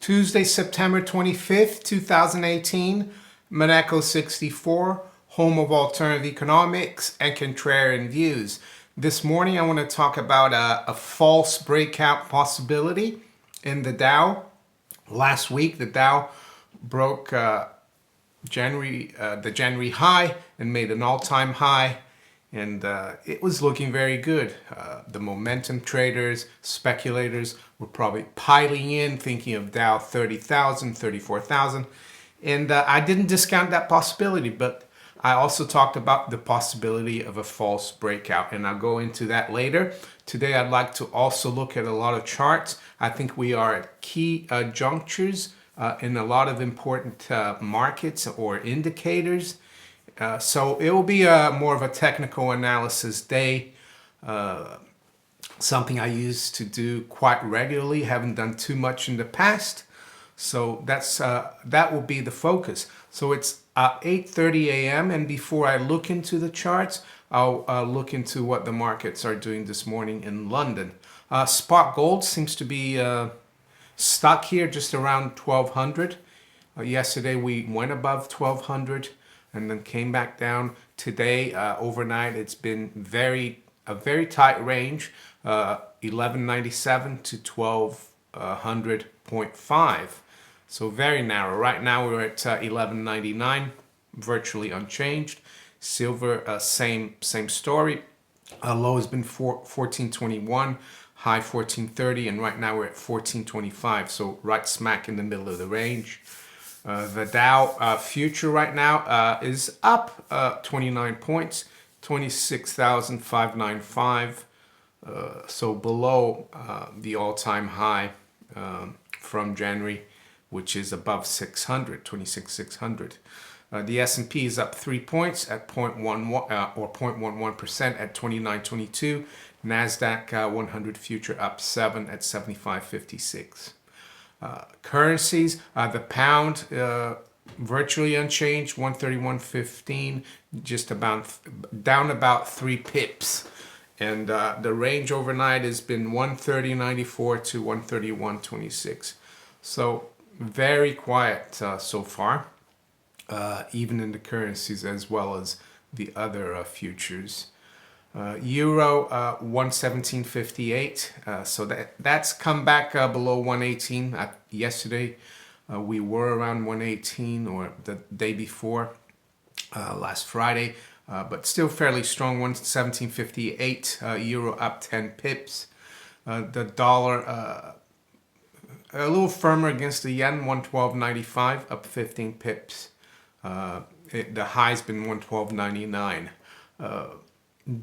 Tuesday, September 25th, 2018, Monaco 64, home of alternative economics and contrarian views. This morning I want to talk about a false breakout possibility in the Dow. Last week the Dow broke the January high and made an all-time high, and it was looking very good. The momentum traders, speculators were probably piling in, thinking of Dow 30,000, 34,000, and I didn't discount that possibility, but I also talked about the possibility of a false breakout, and I'll go into that later. Today I'd like to also look at a lot of charts. I think we are at key junctures in a lot of important markets or indicators. So it will be more of a technical analysis day, something I used to do quite regularly, haven't done too much in the past. So that will be the focus. So it's 8:30 a.m. and before I look into the charts, I'll look into what the markets are doing this morning in London. Spot gold seems to be stuck here just around 1200. Yesterday we went above 1200 and then came back down. Today overnight it's been a very tight range, 1197 to 1200.5. So very narrow. Right now we're at 1199, virtually unchanged. Silver, same story. Low has been 1421, high 1430, and right now we're at 1425. So right smack in the middle of the range. The Dow Future right now is up 29 points, 26,595. So below the all-time high from January, which is above 600, 26,600. The S&P is up 3 points at 0.11 or 0.11% at 2922. Nasdaq 100 Future up 7 at 75.56. Currencies, the pound virtually unchanged, 131.15, just about down about 3 pips. And the range overnight has been 130.94 to 131.26. So very quiet so far, even in the currencies as well as the other futures. Euro 117.58, so that's come back below 118. Yesterday we were around 118, or the day before, last Friday, but still fairly strong. 117.58, euro up 10 pips. The dollar a little firmer against the yen, 112.95, up 15 pips. The high's been 112.99.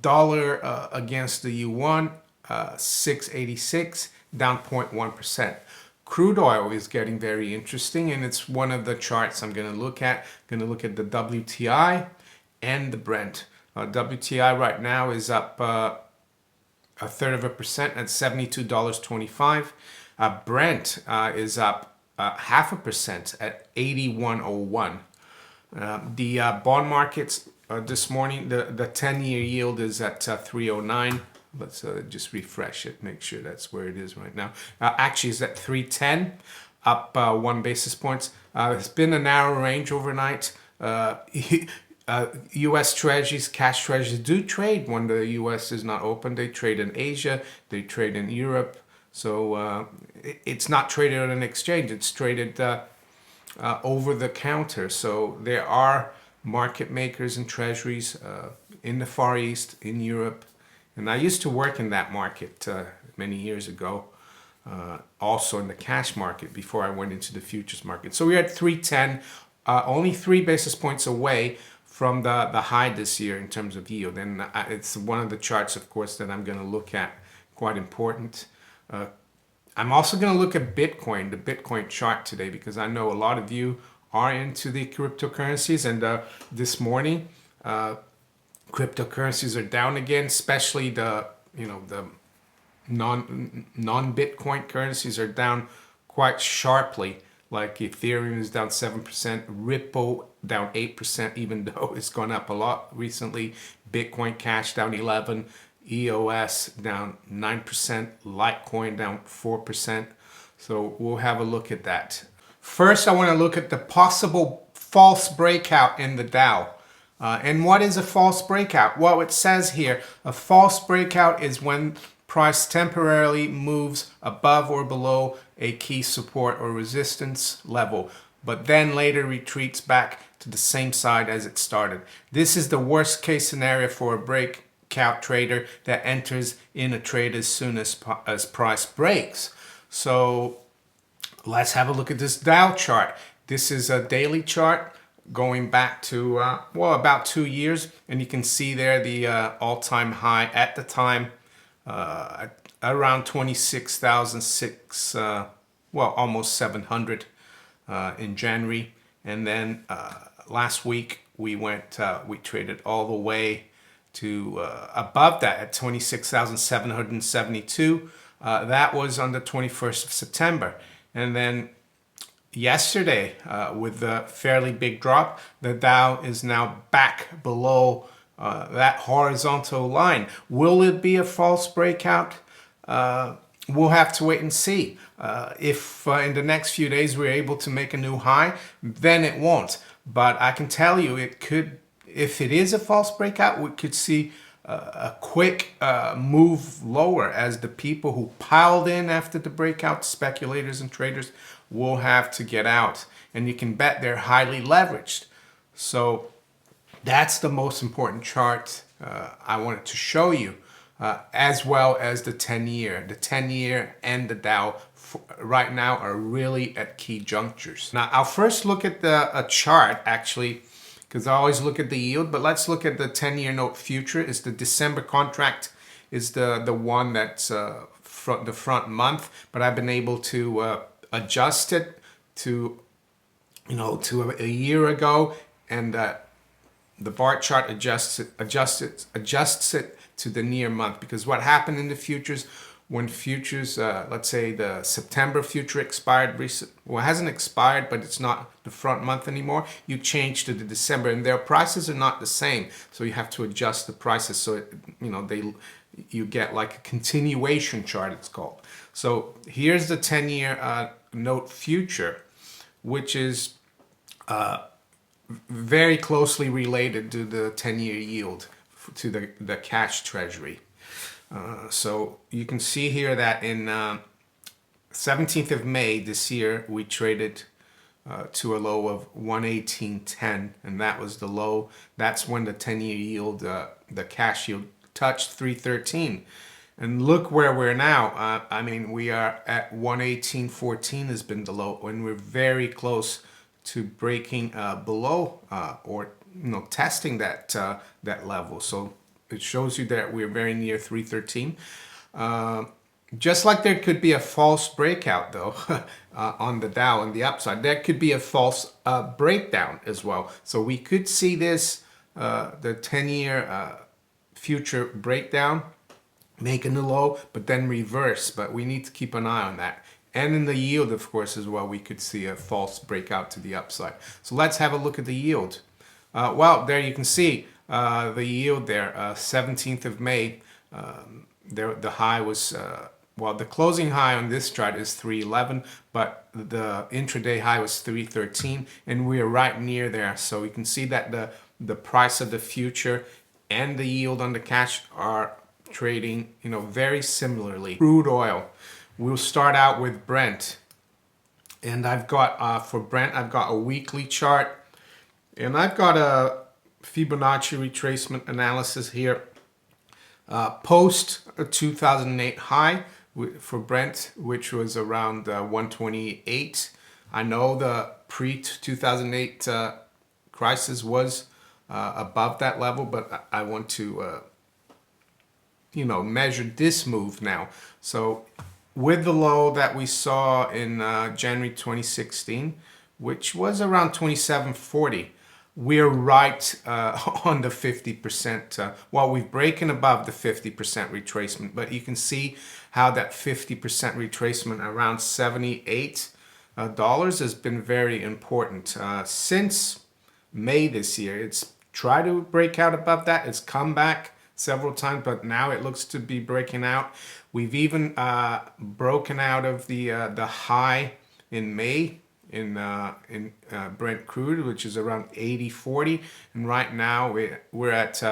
Dollar against the yuan, 6.86, down 0.1%. Crude oil is getting very interesting, and it's one of the charts I'm going to look at. I'm going to look at the WTI and the Brent. WTI right now is up 1/3% at $72.25. Brent is up 0.5% at 81.01. The bond markets this morning, the 10-year yield is at 309. Let's just refresh it, make sure that's where it is right now. Actually, it's at 310, up 1 basis points. It's been a narrow range overnight. U.S. Treasuries, cash treasuries do trade when the U.S. is not open. They trade in Asia, they trade in Europe. So it's not traded on an exchange, it's traded over the counter. So there are market makers and treasuries in the Far East, in Europe. And I used to work in that market many years ago, also in the cash market before I went into the futures market. So we're at 310, only 3 basis points away from the high this year in terms of yield. And it's one of the charts, of course, that I'm going to look at, quite important. I'm also going to look at Bitcoin, the Bitcoin chart today, because I know a lot of you are into the cryptocurrencies, and this morning cryptocurrencies are down again, especially the non-Bitcoin currencies are down quite sharply. Like Ethereum is down 7%, Ripple down 8%, even though it's gone up a lot recently. Bitcoin Cash down 11%, EOS down 9%, LITECOIN down 4%. So we'll have a look at that. First, I want to look at the possible false breakout in the Dow. And what is a false breakout? Well, it says here, a false breakout is when price temporarily moves above or below a key support or resistance level, but then later retreats back to the same side as it started. This is the worst case scenario for a breakout trader that enters in a trade as soon as price breaks. So let's have a look at this Dow chart. This is a daily chart going back to, well, about 2 years. And you can see there the all-time high at the time, around 26,006, well, almost 700 in January. And then last week we traded all the way to above that at 26,772. That was on the 21st of September. And then yesterday, with the fairly big drop, the Dow is now back below that horizontal line. Will it be a false breakout? We'll have to wait and see. If in the next few days we're able to make a new high, then it won't. But I can tell you it could, if it is a false breakout, we could see a quick move lower as the people who piled in after the breakout, speculators and traders, will have to get out. And you can bet they're highly leveraged. So that's the most important chart I wanted to show you, as well as the 10-year. The 10-year and the Dow right now are really at key junctures. Now, I'll first look at a chart, actually, because I always look at the yield, but let's look at the 10-year note future. It's the December contract, is the one that's the front month, but I've been able to adjust it to, to a year ago, and the bar chart adjusts it to the near month. Because what happened in the futures, when futures, let's say the September future expired, well, it hasn't expired, but it's not the front month anymore, you change to the December, and their prices are not the same, so you have to adjust the prices so it, you get like a continuation chart, it's called. So here's the 10-year note future, which is very closely related to the 10-year yield, to the cash treasury. So you can see here that in 17th of May this year, we traded to a low of 118.10, and that was the low. That's when the 10-year yield, the cash yield, touched 313. And look where we're now. I mean, we are at 118.14 has been the low, and we're very close to breaking below or testing that that level. So it shows you that we're very near 313. Just like there could be a false breakout, though, on the Dow on the upside, there could be a false breakdown as well. So we could see this, the 10-year future breakdown, making the low, but then reverse. But we need to keep an eye on that. And in the yield, of course, as well, we could see a false breakout to the upside. So let's have a look at the yield. Well, there you can see the yield there, 17th of May. The high was, well, the closing high on this chart is 311, but the intraday high was 313, and we are right near there. So you can see that the price of the future and the yield on the cash are trading, very similarly. Crude oil. We'll start out with Brent. And I've got, for Brent, I've got a weekly chart. And I've got a Fibonacci retracement analysis here. Post a 2008 high for Brent, which was around 128. I know the pre-2008 crisis was above that level, but I want to, measure this move now. So with the low that we saw in January 2016, which was around 2740, we're right on the 50%. Well, we've broken above the 50% retracement, but you can see how that 50% retracement around $78 has been very important. Since May this year, it's tried to break out above that. It's come back several times, but now it looks to be breaking out. We've even broken out of the high in May in Brent crude, which is around 80.40, and right now we're at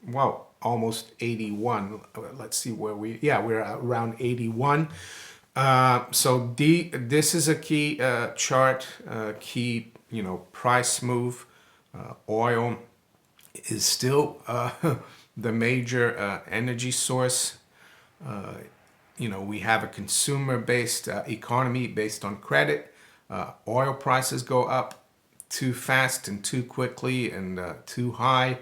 well, almost 81. Let's see where we're around 81. So this is a key chart, key price move. Oil is still the major energy source. We have a consumer-based economy based on credit. Oil prices go up too fast and too quickly and too high.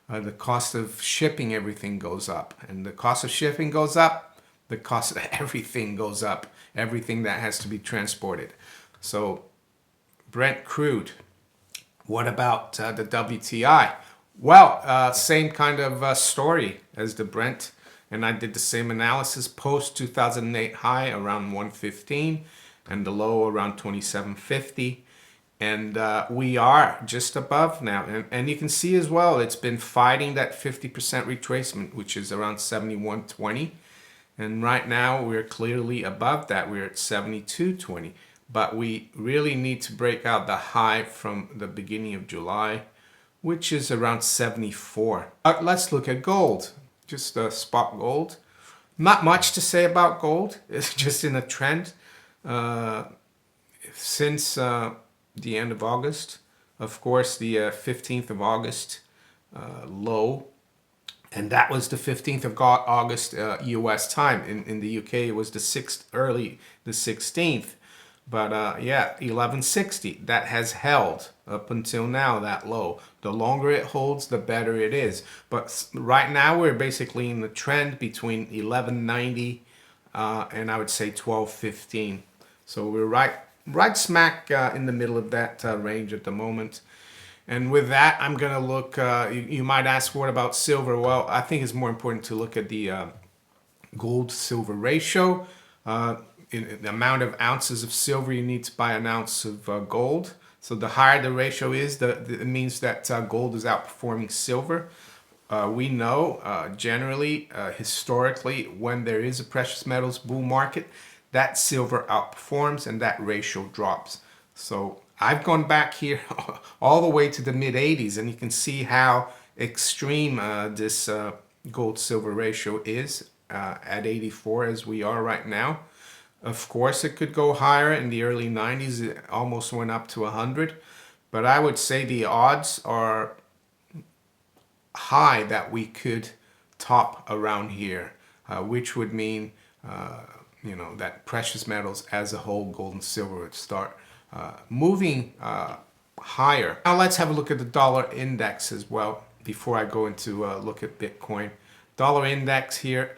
The cost of shipping everything goes up, and the cost of shipping goes up, the cost of everything goes up, everything that has to be transported. So Brent crude, what about the WTI? Well, same kind of story as the Brent, and I did the same analysis post 2008 high around 115 and the low around 27.50. And we are just above now. And you can see as well, it's been fighting that 50% retracement, which is around 71.20. And right now we're clearly above that. We're at 72.20. But we really need to break out the high from the beginning of July, which is around 74. Let's look at gold. Just spot gold. Not much to say about gold. It's just in a trend. Since the end of August, of course, the 15th of August low, and that was the 15th of August US time. In the UK, it was the 6th, early the 16th. But yeah, 1160, that has held up until now, that low. The longer it holds, the better it is. But right now, we're basically in the trend between 1190 and I would say 1215. So we're right smack in the middle of that range at the moment. And with that, I'm going to look, you might ask, what about silver? Well, I think it's more important to look at the gold-silver ratio. In the amount of ounces of silver you need to buy an ounce of gold. So the higher the ratio is, it means that gold is outperforming silver. We know generally, historically, when there is a precious metals bull market, that silver outperforms and that ratio drops. So I've gone back here all the way to the mid 80s, and you can see how extreme this gold-silver ratio is at 84 as we are right now. Of course, it could go higher. In the early 90s, it almost went up to 100. But I would say the odds are high that we could top around here, which would mean, that precious metals as a whole, gold and silver, would start moving higher. Now let's have a look at the dollar index as well before I go into look at Bitcoin. Dollar index here.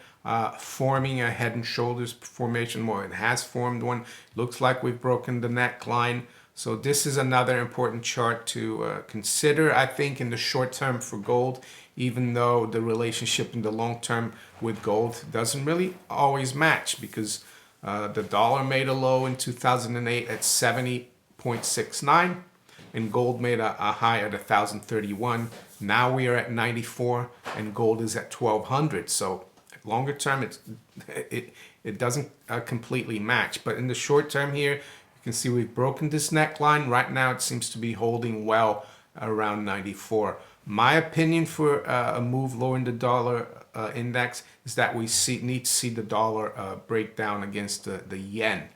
Forming a head and shoulders formation. Well, it has formed one. Looks like we've broken the neckline. So this is another important chart to consider, I think, in the short term for gold, even though the relationship in the long term with gold doesn't really always match, because the dollar made a low in 2008 at 70.69 and gold made a high at 1,031. Now we are at 94 and gold is at 1,200. So longer term, it doesn't completely match. But in the short term here, you can see we've broken this neckline. Right now, it seems to be holding well around 94. My opinion for a move lower in the dollar index is that we need to see the dollar break down against the yen.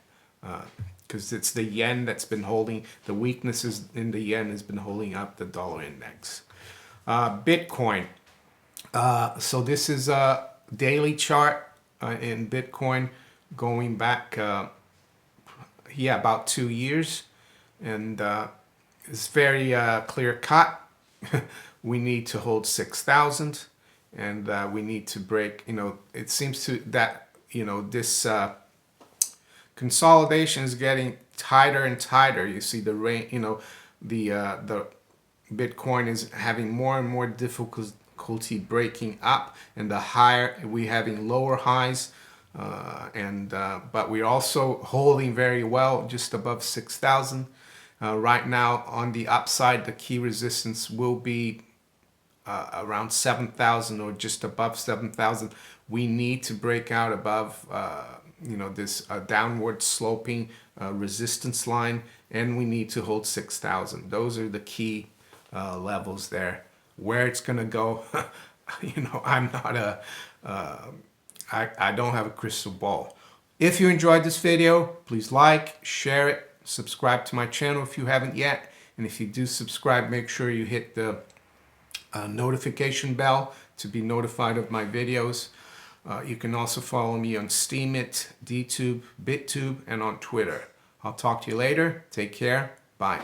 Because it's the yen that's been holding, the weaknesses in the yen has been holding up the dollar index. Bitcoin. So this is daily chart in Bitcoin going back about 2 years, and it's very clear cut. We need to hold 6,000, and we need to break, it seems to that this consolidation is getting tighter and tighter. You see the the Bitcoin is having more and more difficulty breaking up, and the higher we having lower highs, but we're also holding very well just above 6,000 right now. On the upside, the key resistance will be around 7,000 or just above 7,000. We need to break out above this downward sloping resistance line, and we need to hold 6,000. Those are the key levels there. Where it's gonna go, I'm not I don't have a crystal ball. If you enjoyed this video, please like, share it, subscribe to my channel if you haven't yet, and if you do subscribe, make sure you hit the notification bell to be notified of my videos. You can also follow me on Steemit, DTube, BitTube, and on Twitter. I'll talk to you later. Take care. Bye.